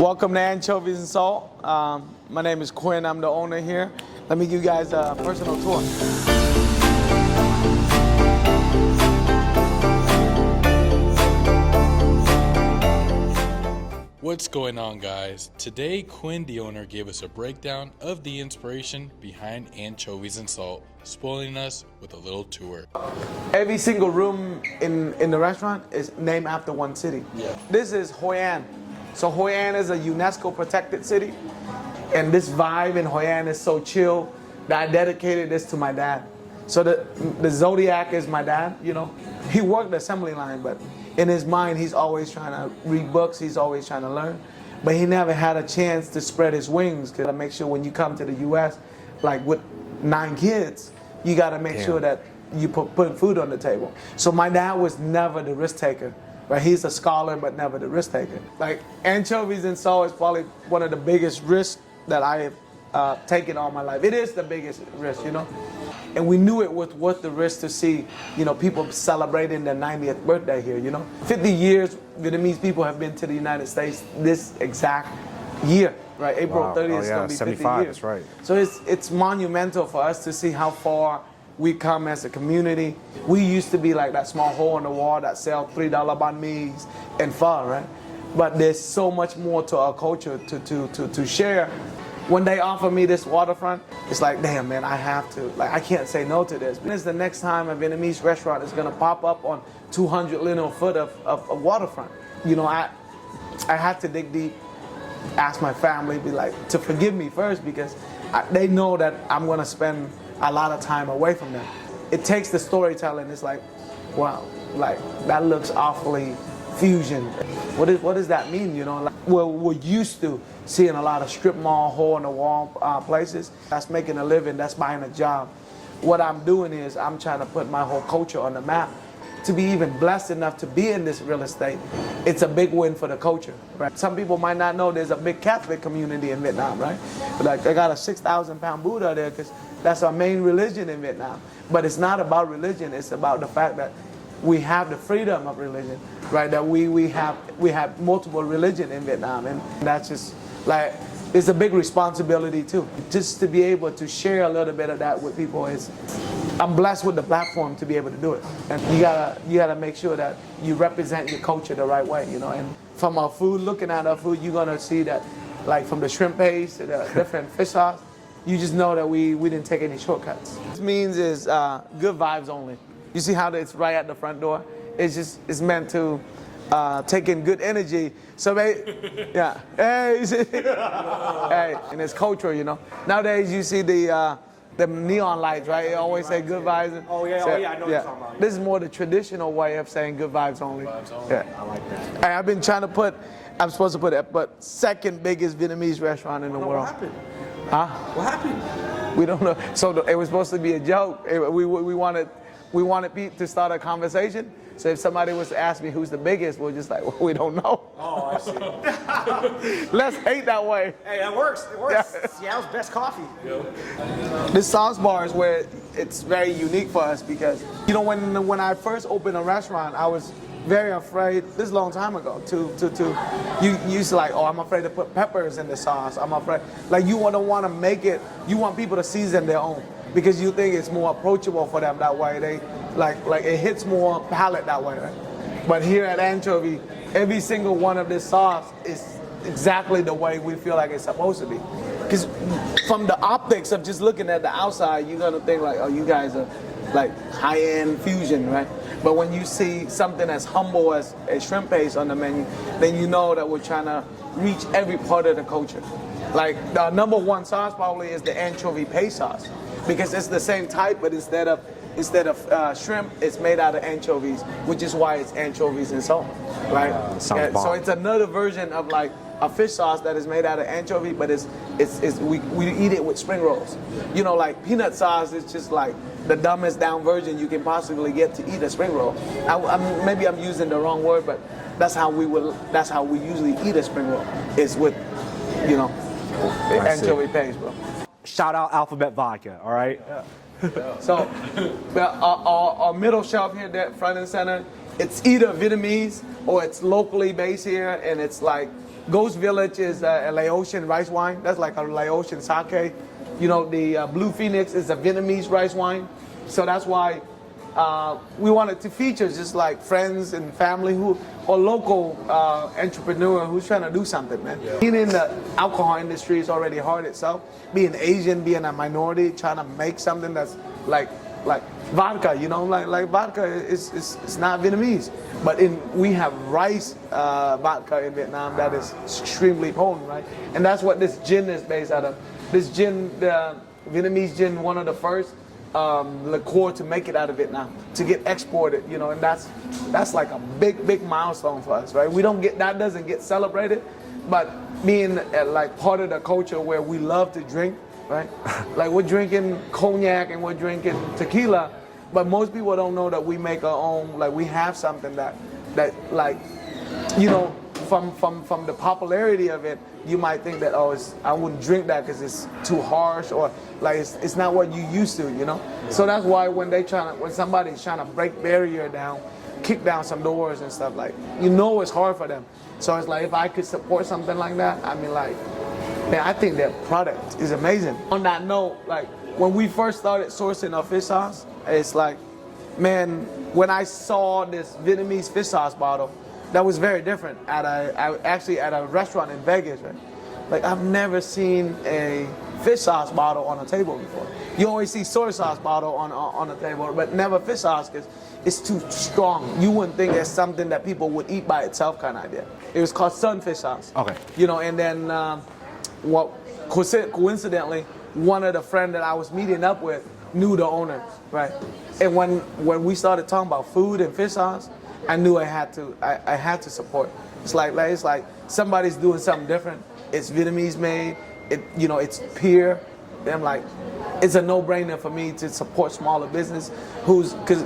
Welcome to Anchovies and Salt. My name is Quyen. I'm the owner here. Let me give you guys a personal tour. What's going on, guys? Today, Quyen, the owner, gave us a breakdown of the inspiration behind Anchovies and Salt, spoiling us with a little tour. Every single room in the restaurant is named after one city. Yeah. This is Hội An. So Hội An is a UNESCO protected city. And this vibe in Hội An is so chill that I dedicated this to my dad. So the Zodiac is my dad, you know. He worked the assembly line, but in his mind, he's always trying to read books, he's always trying to learn. But he never had a chance to spread his wings, because I make sure when you come to the US, like with 9 kids, you gotta make sure that you put food on the table. So my dad was never the risk taker. Right? He's a scholar, but never the risk taker. Like Anchovies and Salt is probably one of the biggest risks that I have taken all my life. It is the biggest risk, you know? And we knew it was worth the risk to see, you know, people celebrating their 90th birthday here, you know? 50 years, Vietnamese people have been to the United States this exact year, right? April 30th is gonna be 50 years. That's right. So it's monumental for us to see how far we come as a community. We used to be like that small hole in the wall that sell $3 banh mi's and pho, right? But there's so much more to our culture to share. When they offer me this waterfront, it's like, damn, man, I have to. Like, I can't say no to this. It's the next time a Vietnamese restaurant is gonna pop up on 200 linear foot of waterfront. You know, I had to dig deep, ask my family, be like, to forgive me first, because they know that I'm gonna spend a lot of time away from them. It takes the storytelling. It's like, wow, like that looks awfully fusion. What does that mean? You know, like, we're used to seeing a lot of strip mall, hole in the wall places. That's making a living. That's buying a job. What I'm doing is I'm trying to put my whole culture on the map. To be even blessed enough to be in this real estate, it's a big win for the culture, right? Some people might not know there's a big Catholic community in Vietnam, right? Like they got a 6,000-pound Buddha there because that's our main religion in Vietnam. But it's not about religion. It's about the fact that we have the freedom of religion, right? That we have multiple religion in Vietnam, and that's just like, it's a big responsibility too. Just to be able to share a little bit of that with people is, I'm blessed with the platform to be able to do it. And you gotta make sure that you represent your culture the right way, you know. And from our food, looking at our food, you're gonna see that, like from the shrimp paste to the different fish sauce, you just know that we didn't take any shortcuts. What this means is good vibes only. You see how it's right at the front door? It's meant to take in good energy. So yeah, hey, hey, and it's cultural, you know. Nowadays you see the neon lights, right? It always say good vibes. Oh yeah, so, I know what you're talking about. This is more the traditional way of saying good vibes only. Yeah. I like that. Hey, I've been trying to put, I'm supposed to put it, but second biggest Vietnamese restaurant in the world. What happened? Huh? What happened? We don't know. So it was supposed to be a joke. We wanted Pete to start a conversation. So if somebody was to ask me who's the biggest, we're just like, well, we don't know. Oh, I see. Let's hate that way. Hey, that works. It works. Yeah. Seattle's best coffee. This sauce bar is where it's very unique for us, because, you know, when I first opened a restaurant, I was very afraid, this is a long time ago, you used to like, oh, I'm afraid to put peppers in the sauce. I'm afraid, like, you don't want to make it, you want people to season their own, because you think it's more approachable for them that way. They like it hits more palate that way, right? But here at Anchovy, every single one of this sauce is exactly the way we feel like it's supposed to be. Because from the optics of just looking at the outside, you're gonna think like, oh, you guys are like high-end fusion, right? But when you see something as humble as a shrimp paste on the menu, then you know that we're trying to reach every part of the culture. Like the number one sauce probably is the anchovy paste sauce, because it's the same type, but instead of shrimp, it's made out of anchovies, which is why it's Anchovies and Salt, right? So it's another version of like a fish sauce that is made out of anchovy, but we eat it with spring rolls. You know, like peanut sauce is just like the dumbest down version you can possibly get to eat a spring roll. Maybe I'm using the wrong word, but that's how we usually eat a spring roll, is with, you know, anchovy paste, bro. Shout out Alphabet Vodka, all right? Yeah. So our middle shelf here, that front and center, it's either Vietnamese or it's locally based here, and it's like Ghost Village is a Laotian rice wine. That's like a Laotian sake. You know, the Blue Phoenix is a Vietnamese rice wine. So that's why we wanted to feature just like friends and family who or local entrepreneur who's trying to do something, man. Yeah. Being in the alcohol industry is already hard itself. Being Asian, being a minority, trying to make something that's like vodka, you know, like vodka is not Vietnamese, but we have rice vodka in Vietnam that is extremely potent, right? And that's what this gin is based out of. This gin, the Vietnamese gin, one of the first liqueur to make it out of Vietnam, to get exported, you know, and that's like a big milestone for us, right? We don't get that, doesn't get celebrated, but being like part of the culture where we love to drink, right? Like we're drinking cognac and we're drinking tequila, but most people don't know that we make our own. Like we have something that like, you know, from the popularity of it, you might think that I wouldn't drink that because it's too harsh or like it's not what you used to, you know. Yeah. So that's why when somebody's trying to break barrier down, kick down some doors and stuff, like, you know, it's hard for them. So it's like if I could support something like that, I mean, like, man, I think their product is amazing. On that note, like when we first started sourcing our fish sauce, it's like, man, when I saw this Vietnamese fish sauce bottle, that was very different at a restaurant in Vegas, right? Like I've never seen a fish sauce bottle on a table before. You always see soy sauce bottle on a table, but never fish sauce because it's too strong. You wouldn't think it's something that people would eat by itself kind of idea. It was called sunfish sauce. Okay. You know, and then coincidentally, one of the friends that I was meeting up with knew the owner, right? And when we started talking about food and fish sauce, I knew I had to support. It's like somebody's doing something different. It's Vietnamese made. It's pure. And I'm like, it's a no-brainer for me to support smaller business because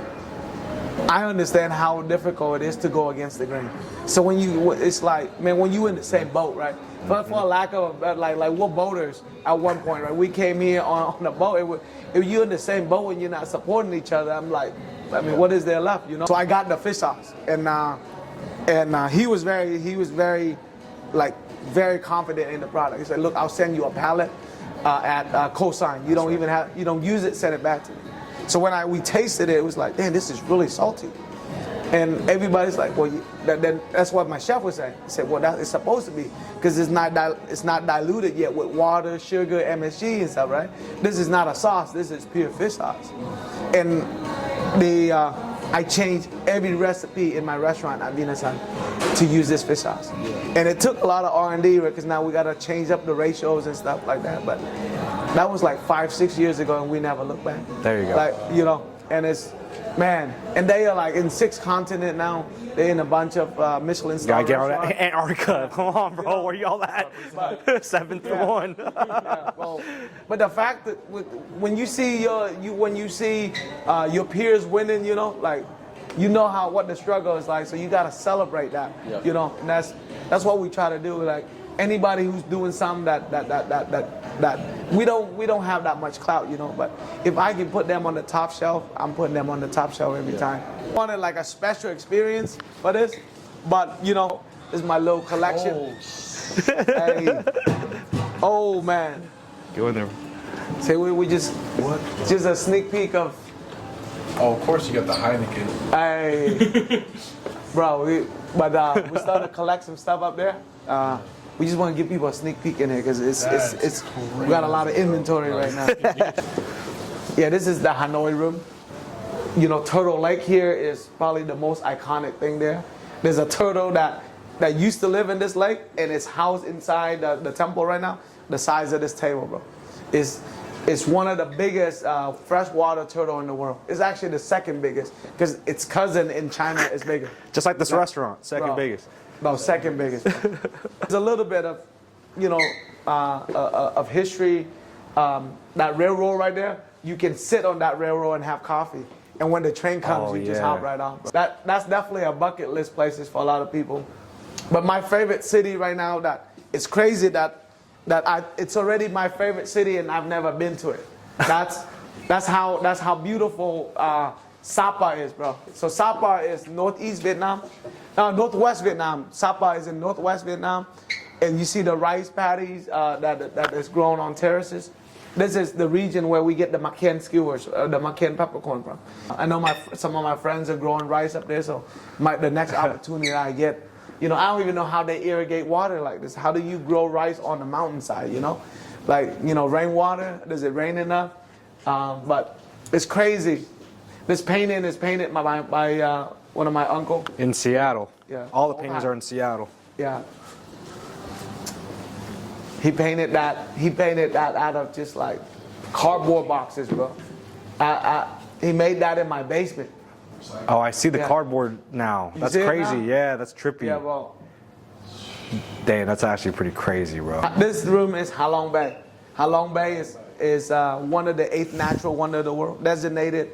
I understand how difficult it is to go against the grain. So it's like, man, when you in the same boat, right? But for a lack of like we're boaters at one point, right? We came here on a boat. If you're in the same boat and you're not supporting each other, I'm like, I mean, what is there left, you know? So I got the fish sauce, and he was very confident in the product. He said, look, I'll send you a pallet at cosign. You don't use it, send it back to me. So when we tasted it, it was like, damn, this is really salty. And everybody's like, well, that's what my chef was saying. He said, well, that is supposed to be, because it's not diluted yet with water, sugar, MSG and stuff, right? This is not a sauce. This is pure fish sauce. And I changed every recipe in my restaurant at Vietnamese to use this fish sauce. Yeah. And it took a lot of R&D because now we got to change up the ratios and stuff like that. But that was like 5-6 years ago, and we never looked back. There you go. Like, you know, and it's, man, and they are like in 6 continents now. They're in a bunch of Michelin star restaurants. Get Antarctica. Come on, bro. Where y'all at? 7th one. Yeah, well, but the fact that when you see your peers winning, you know, like, you know what the struggle is like. So you gotta celebrate that. Yep. You know, and that's what we try to do. Like anybody who's doing something that we don't have that much clout, you know. But if I can put them on the top shelf, I'm putting them on the top shelf every time. I wanted like a special experience for this, but you know, this is my little collection. Oh, hey. Oh man. Go in there. Say we just a sneak peek of. Oh, of course you got the Heineken. Hey, bro, we started to collect some stuff up there. We just want to give people a sneak peek in here because it's we got a lot of inventory right now. Yeah, this is the Hanoi room. You know, Turtle Lake here is probably the most iconic thing there. There's a turtle that used to live in this lake and it's housed inside the temple right now. The size of this table, bro, it's one of the biggest freshwater turtle in the world. It's actually the second biggest because its cousin in China is bigger. Just like this restaurant, second biggest. No, second biggest. There's a little bit of, you know, of history. That railroad right there, you can sit on that railroad and have coffee. And when the train comes, you just hop right off. That's definitely a bucket list places for a lot of people. But my favorite city right now, that it's crazy that it's already my favorite city and I've never been to it. That's how beautiful Sapa is, bro. So Sapa is northwest Vietnam. Sapa is in northwest Vietnam. and you see the rice paddies that is grown on terraces. This is the region where we get the Mắc Khén skewers, the Mắc Khén peppercorn from. I know some of my friends are growing rice up there, so the next opportunity I get, I don't even know how they irrigate water like this. How do you grow rice on the mountainside, rainwater, does it rain enough? But it's crazy. This painting is painted by one of my uncles. In Seattle. Yeah. All the paintings are in Seattle. Yeah. He painted that out of just like cardboard boxes, bro. He made that in my basement. Oh, I see the Yeah. cardboard now. That's see it crazy. now? Yeah, that's trippy. Yeah, bro. Dang, that's actually pretty crazy, bro. This room is Halong Bay. Halong Bay is one of the 8 natural wonders of the world. Designated,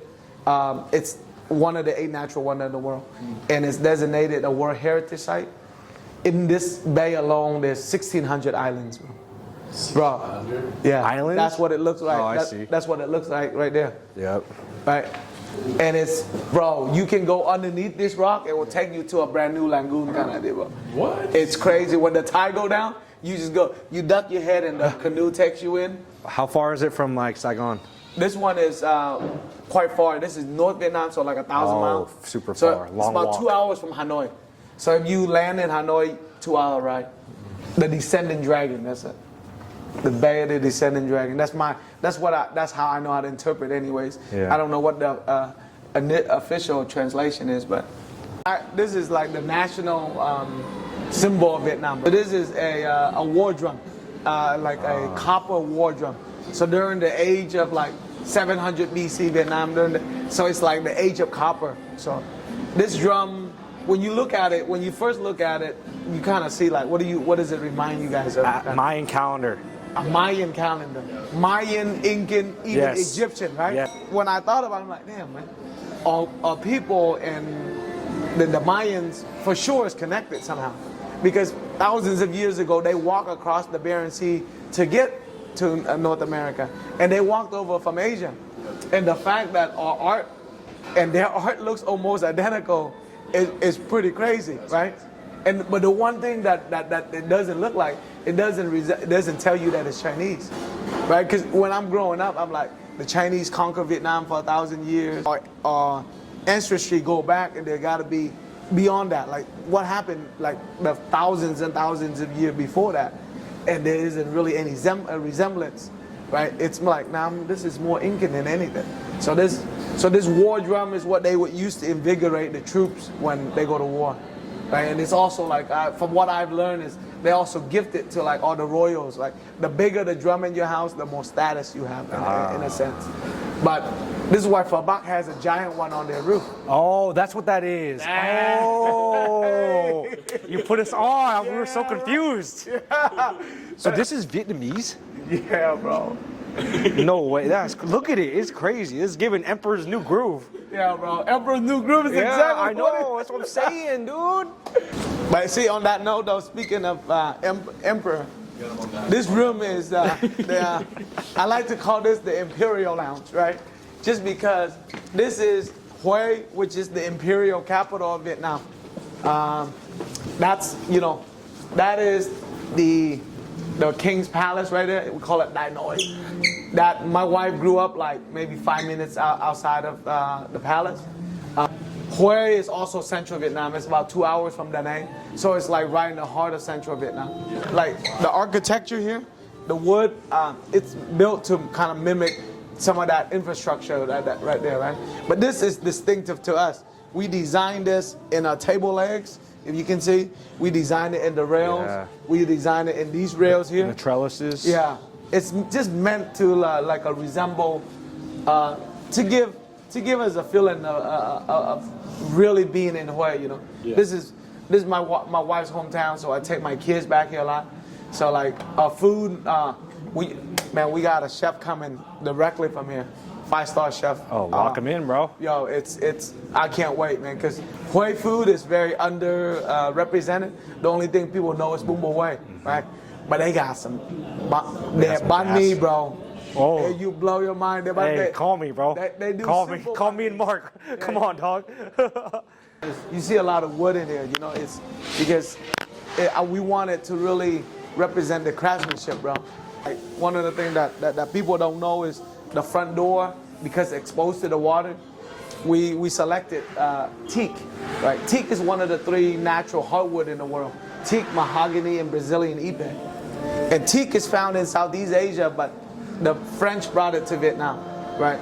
it's one of the 8 natural wonders of the world, and it's designated a World Heritage Site. In this bay alone, there's 1,600 islands, bro. Yeah, Islands? That's what it looks like. Oh, I see. That's what it looks like right there. Yep. Right, and it's, bro, you can go underneath this rock. It will take you to a brand new lagoon kind of deal, bro. What? It's crazy. When the tide go down, you just go, you duck your head and the canoe takes you in. How far is it from like Saigon? This one is quite far. This is North Vietnam, so like 1,000 miles. Super So far. it's Long about walk. 2 hours from Hanoi. So if you land in Hanoi, 2-hour ride. The Descending Dragon, that's it. The Bay of the Descending Dragon. That's how I know how to interpret anyways. Yeah. I don't know what the official translation is, but this is like the national symbol of Vietnam. But this is a war drum, like a copper war drum. So during the age of like 700 BC Vietnam, so it's like the age of copper. So this drum, when you first look at it, you kind of see like, what does it remind you guys of? Mayan calendar. A Mayan calendar. Mayan, Incan, even Yes. Egyptian, right? Yeah. When I thought about it, I'm like, damn, man. Our people and the Mayans for sure is connected somehow. Because thousands of years ago, they walked across the Bering Sea to get to North America. And they walked over from Asia. And the fact that our art and their art looks almost identical is pretty crazy, right? But the one thing that it doesn't look like, it doesn't tell you that it's Chinese, right? Because when I'm growing up, I'm like, the Chinese conquered Vietnam for 1,000 years. Our ancestry go back, and they got to be beyond that. Like what happened, like the thousands and thousands of years before that, and there isn't really any resemblance, right? It's like, now this is more Incan than anything. So this war drum is what they would use to invigorate the troops when they go to war, right? And it's also like, from what I've learned, is they also gift it to like all the royals. Like the bigger the drum in your house, the more status you have in a sense. But this is why Phabak has a giant one on their roof. Oh, that's what that is. Oh, you put us on. We were so confused. So this is Vietnamese? Yeah, bro. No way. Look at it. It's crazy. It's giving Emperor's New Groove. Yeah, bro. Emperor's New Groove is Yeah, exactly I know. what That's what I'm saying, dude. But see, on that note, though, speaking of Emperor, this room is, I like to call this the Imperial Lounge, right? Just because this is Hue, which is the imperial capital of Vietnam. That is the King's Palace right there. We call it Dai Noi. That my wife grew up like maybe 5 minutes outside of the palace. Hue is also central Vietnam. It's about 2 hours from Da Nang. So it's like right in the heart of central Vietnam. Like the architecture here, the wood, it's built to kind of mimic some of that infrastructure that right there, right? But this is distinctive to us. We designed this in our table legs. If you can see, we designed it in the rails. Yeah. We designed it in these rails here. And the trellises. Yeah, it's just meant to like a resemble, to give us a feeling of really being in Hue. You know, Yeah. This is my wife's hometown, so I take my kids back here a lot. So like our food, we got a chef coming directly from here, 5-star chef. Oh, lock him in, bro. Yo, it's I can't wait, man, because Hue food is very represented. The only thing people know is Bún Bò Hue, right? But they got some, bánh mì, bro. Oh. Hey, you blow your mind. Hey, call me, bro. They do call me. simple Call me bánh and mì. Mark. Come on, dog. You see a lot of wood in here, you know. It's because we wanted to really represent the craftsmanship, bro. Like, one of the things that people don't know is the front door, because it's exposed to the water, we selected teak, right? Teak is one of the 3 natural hardwood in the world. Teak, mahogany, and Brazilian ipe. And teak is found in Southeast Asia, but the French brought it to Vietnam, right?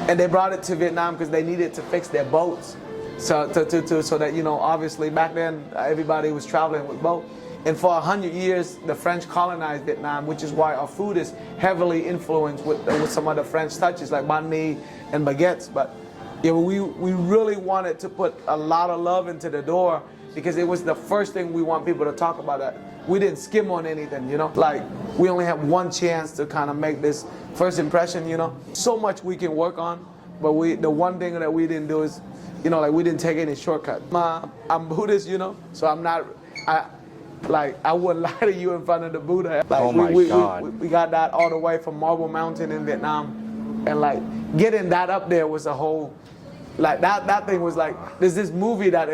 And they brought it to Vietnam because they needed to fix their boats. So that, you know, obviously back then everybody was traveling with boat. And for 100 years, the French colonized Vietnam, which is why our food is heavily influenced with some of the French touches like bánh mì and baguettes. But yeah, we really wanted to put a lot of love into the door because it was the first thing we want people to talk about. That we didn't skim on anything, you know. Like, we only have one chance to kind of make this first impression, you know. So much we can work on, but the one thing that we didn't do is, you know, like, we didn't take any shortcuts. I'm Buddhist, you know, so I wouldn't lie to you in front of the Buddha. Like, oh my God. We got that all the way from Marble Mountain in Vietnam, and like getting that up there was a whole, like that thing was like, there's this movie that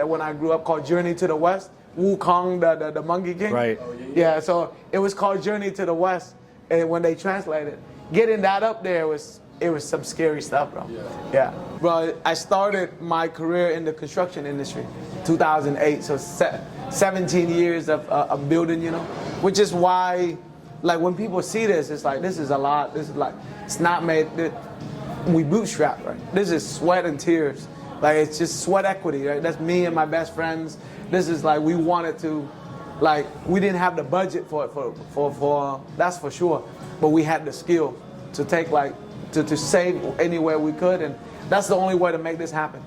when I grew up called Journey to the West, Wukong, the Monkey King. Right. Yeah, so it was called Journey to the West, and when they translated, getting that up there was some scary stuff, bro. Yeah. Bro, I started my career in the construction industry, 2008, so 17 years of building, you know, which is why, like, when people see this, it's like, this is a lot. This is like, it's not made, we bootstrap, right? This is sweat and tears. Like, it's just sweat equity, right? That's me and my best friends. This is like, we wanted to, like, we didn't have the budget for that's for sure, but we had the skill to take, like, to save anywhere we could, and that's the only way to make this happen.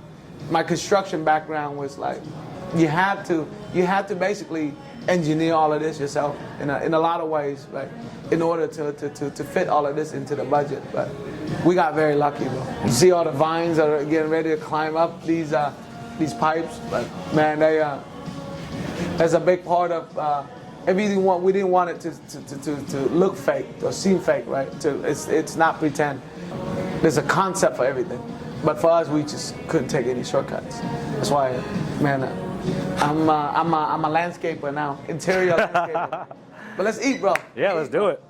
My construction background was like, you had to basically engineer all of this yourself in a lot of ways, like, in order to fit all of this into the budget. But we got very lucky, bro. You see all the vines that are getting ready to climb up these pipes, but man, that's a big part of everything. We didn't want it to look fake or seem fake, right? It's not pretend. There's a concept for everything, but for us, we just couldn't take any shortcuts. That's why, man, I'm a landscaper now, interior landscaper. But let's eat, bro. Yeah, let's do it.